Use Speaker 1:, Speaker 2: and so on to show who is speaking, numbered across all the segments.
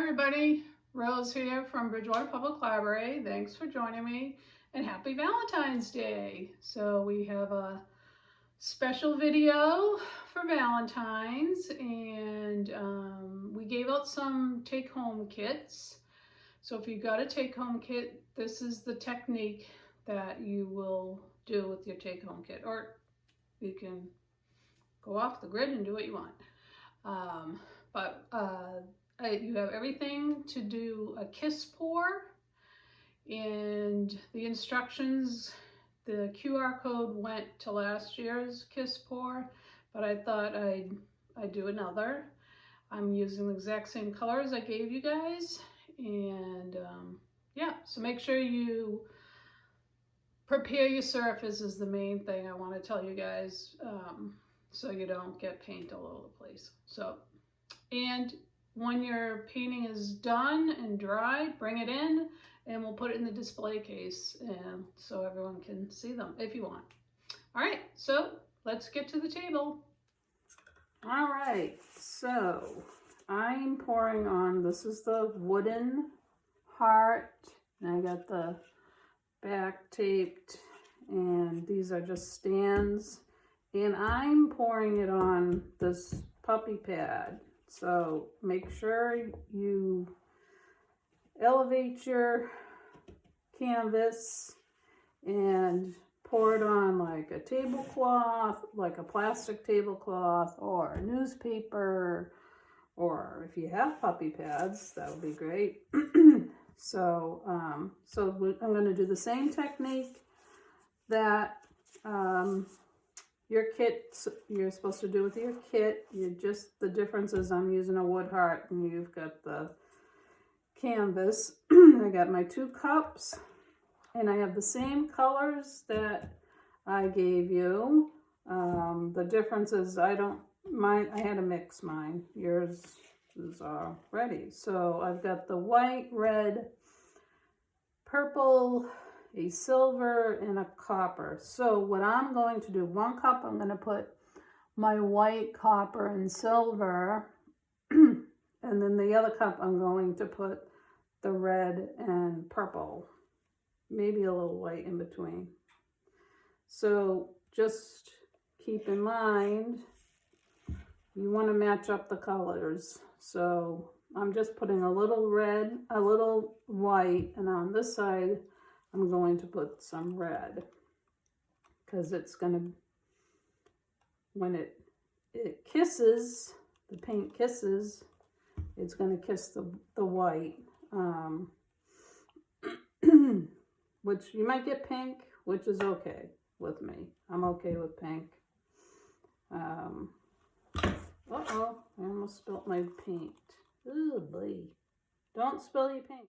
Speaker 1: everybody, Rose here from Bridgewater Public Library. Thanks for joining me and happy Valentine's Day. So we have a special video for Valentine's and we gave out some take-home kits. So if you got a take-home kit, this is the technique that you will do with your take-home kit, or you can go off the grid and do what you want. You have everything to do a kiss pour, and the instructions, the QR code went to last year's kiss pour, but I thought I'd do another. I'm using the exact same colors I gave you guys, and yeah, so make sure you prepare your surface is the main thing I want to tell you guys, so you don't get paint all over the place. So, and when your painting is done and dry, bring it in and we'll put it in the display case and so everyone can see them if you want. All right, so let's get to the table. All right, so I'm pouring on, this is the wooden heart, and I got the back taped, and these are just stands, and I'm pouring it on this puppy pad. So make sure you elevate your canvas and pour it on like a tablecloth, like a plastic tablecloth or a newspaper, or if you have puppy pads, that would be great. So I'm going to do the same technique that your kit, you're supposed to do with your kit. The difference is I'm using a wood heart and you've got the canvas. I got my 2 cups and I have the same colors that I gave you. The difference is I had to mix mine. Yours is already. So I've got the white, red, purple, a silver, and a copper. So what I'm going to do, 1 cup I'm going to put my white, copper, and silver, and then the other cup I'm going to put the red and purple, maybe a little white in between. So just keep in mind you want to match up the colors. So I'm just putting a little red, a little white, and on this side I'm going to put some red, because it's going to, when it kisses, the paint kisses, it's going to kiss the white, which you might get pink, which is okay with me. I'm okay with pink. Uh-oh, I almost spilt my paint. Ooh, boy. Don't spill your paint.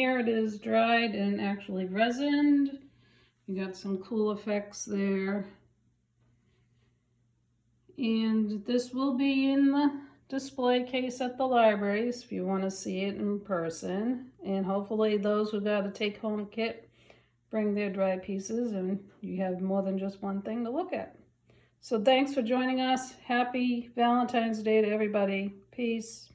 Speaker 1: here it is dried and actually resined. You got some cool effects there. And this will be in the display case at the libraries if you want to see it in person. And hopefully those who got a take-home kit bring their dry pieces and you have more than just one thing to look at. So thanks for joining us. Happy Valentine's Day to everybody. Peace.